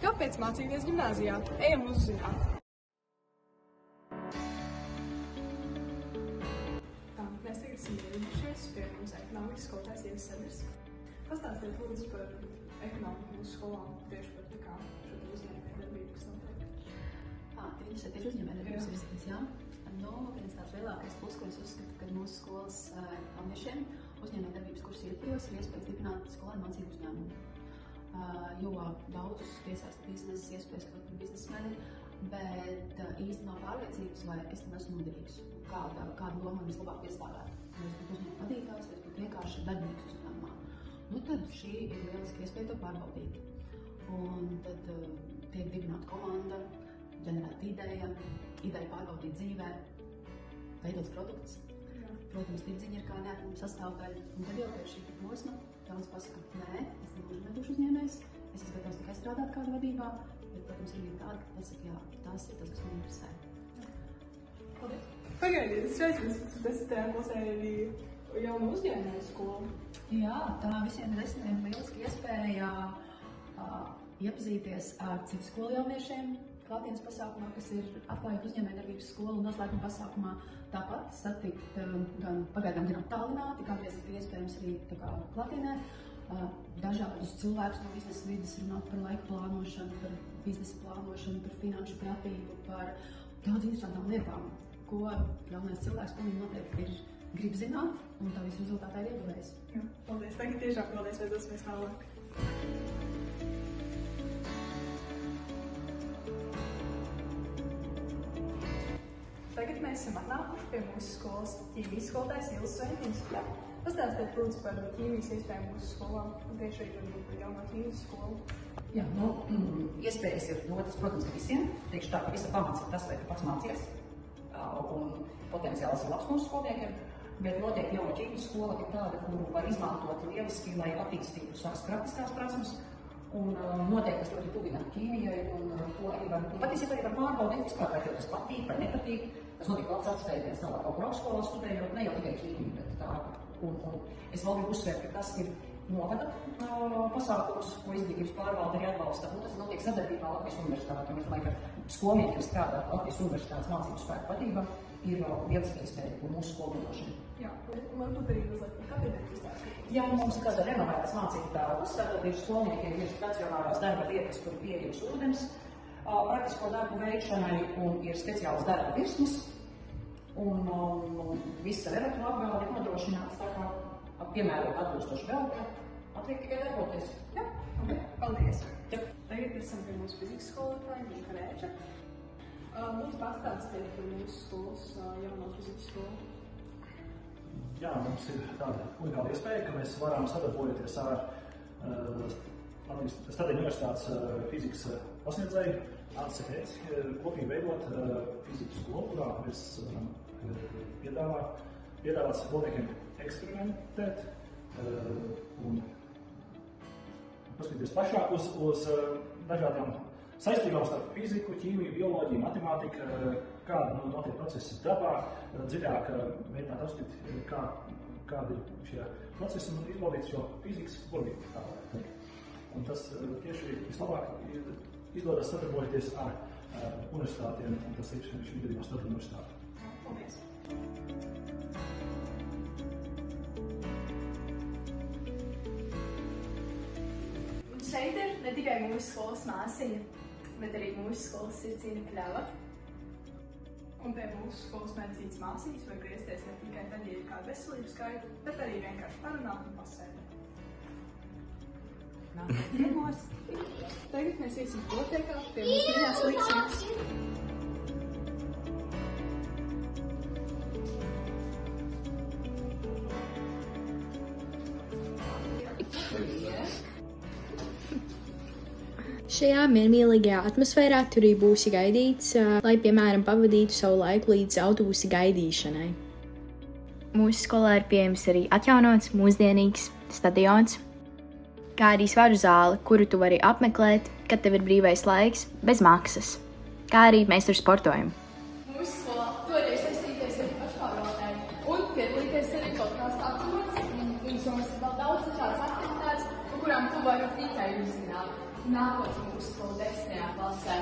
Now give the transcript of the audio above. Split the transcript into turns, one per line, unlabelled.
Kāpēc mācīties ģimnāzijā? Ejam uzzināt! Mēs tagad esam ieradušies pie mums ekonomikas skolotājs Ievas Seders. Pastāstiet lūdzu par ekonomiku mūsu skolām, tieši par kā šo uzņēmējdarbību, kas notiek.
Tieši uzņēmējdarbības virzītes, jā. Viens tāds lielākais plus, ko es uzskatu, ka mūsu skolas jauniešiem uzņēmējdarbības kursu ietvaros ir iespēja stiprināt skolēnu mācību uzņēmumu. Jo daudzus piesaista biznesa iespējas kļūt par biznesmeni, bet īsti nav pārliecības, vai es tam esmu noderīgs, kādu lomu man vislabāk piestāvēt. Vai es būtu uzņēmuma vadītājs, vai es būtu vienkārši darbinieks uzņēmumā. Tad šī ir lieliski iespēja to pārbaudīt. Un tad tiek dibināta komanda, ģenerēta ideja pārbaudīt dzīvē, veidots produkts. Protams, tirdziņa ir kā neatņemama sastāvdaļa. Un tad jau pēc šī posma daudz pasaka, nē, es nebūšu uzņēmējs, es esmu gatavs tikai strādāt kādu vadībā, bet, protams, ir tāda, ka pasaka, jā, tas ir tas, kas man interesē.
Paldies! Pagaidiet, šeit jūs 10. klasē arī jaunu uzņēmēju skolu.
Jā, tā visiem 10. lieliski iespēja iepazīties ar citu skolu jauniešiem, klātienes pasākumā, kas ir atklājot uzņēmējdarbības skolu un noslēguma pasākumā. Tāpat satikt gan pagaidām gan attālināti, kādreiz ir iespējams arī klātienē, dažādus cilvēkus no biznesa vides runāt par laika plānošanu, par biznesa plānošanu, par finanšu pratību, par daudz interesantām lietām, ko jaunais cilvēks pilnīgi noteikti grib zināt, un tā visu rezultātā ir ieguvējis.
Jā, paldies. Tagad tiešām paldies, vai dosimies tālāk. Tagad mēs esam atnākuši pie mūsu skolas ķīmijas skolotājs Ievas Seders. Pastāstiet lūdzu par ķīmijas iespēju mūsu skolām un tieši arī par jauno ķīmijas skolu.
Jā, iespējas ir dotas, protams, visiem. Tieši tā, ka visa pamats ir tas, vai tu pats mācies. Un potenciāls ir labs mūsu skolniekiem, bet noteikti jauna ķīmijas skola ir tāda, kuru var izmantot lieliski, lai attīstītu savas praktiskās prasmes. Un noteikti tas ļoti tuvina ķīmijai, un to arī var, patiesībā arī var pārbaudīt vispār, vai tev tas patīk, vai nepatīk. Tas notika labs atspējiens tālāk kaut kur augstskolā studējot, ne jau tikai ķīmiju, bet tā. Un es vēl gribu uzsvērt, ka tas ir novada pasākums, ko izglītības pārvalde arī atbalsta. Un tas notiek sadarbībā Latvijas universitāte. Un es domāju, ka skolnieki, kas strādā Latvijas universitātes mācību spēku vadībā, ir viens iespēja, ko mūsu skolu nodrošina.
Jā, man būtu arī mazliet par kabinetu izstāstīt.
Jā, mums ir tāda renovētas mācību telpas, tātad ir skolniekiem ir stacionārās darba vietas, kur pieejams ūdens praktisko darbu veikšanai un ir speciāls darba virsmas. Un visa elektroapgāde ir nodrošināts, tā kā piemērot atbilstoši vēl, atliek tikai darboties. Jā,
paldies. Tagad esam pie mūsu fizikas skolotāja Ģinka Rēča. Lūdzu pastāstiet par mūsu skolas jauno fizikas skolu.
Jā, mums ir tāda unikāla iespēja, ka mēs varam sadarbojoties ar Latvijas Stadija universitātes fizikas pasniedzēju ACPēc kopīgi veidot fizikas skolu, kurā mēs piedāvāt skolniekiem eksperimentēt un paskatīties plašāk uz dažādām saistībām starp fiziku, ķīmiju, bioloģiju, matemātiku, kāda notiek procesi dabā, dziļāk mēģināt apskatīt, kādi ir šie procesi un izbaudīt šo fizikas burvību, tā varētu teikt. Un tas tieši vislabāk izdodas sadarbojoties ar universitātiem, un tas ir šī gadījumā Stadija universitāte.
Paldies! Un šeit ir ne tikai mūsu skolas māsiņa, bet arī mūsu skolas sirdsīna Kļava. Un pie mūsu skolas medicīnas māsīs var griezties ne tikai tad, ja ir kāda veselības skaita, bet arī vienkārši parunāt un pasēdēt.
Nākamais ciemos.
Tagad mēs iesim bibliotēkā pie mūsu mīļās liksmes.
Šajā miermīlīgajā atmosfērā tur arī būsi gaidīts, lai, piemēram, pavadītu savu laiku līdz autobusa gaidīšanai. Mūsu skolā ir pieejams arī atjaunots, mūsdienīgs stadions, kā arī svaru zāle, kuru tu vari apmeklēt, kad tev ir brīvais laiks, bez maksas, kā arī mēs tur sportojam.
Mūsu skolā tu vari iesaistīties arī pašpārvaldēji un piedalīties arī kaut kādās aktivitātēs, un mums ir vēl daudz dažādas aktivitātes, par kurām tu vari tikai uzzināt.
nākot mūsu skolu 10. klasē.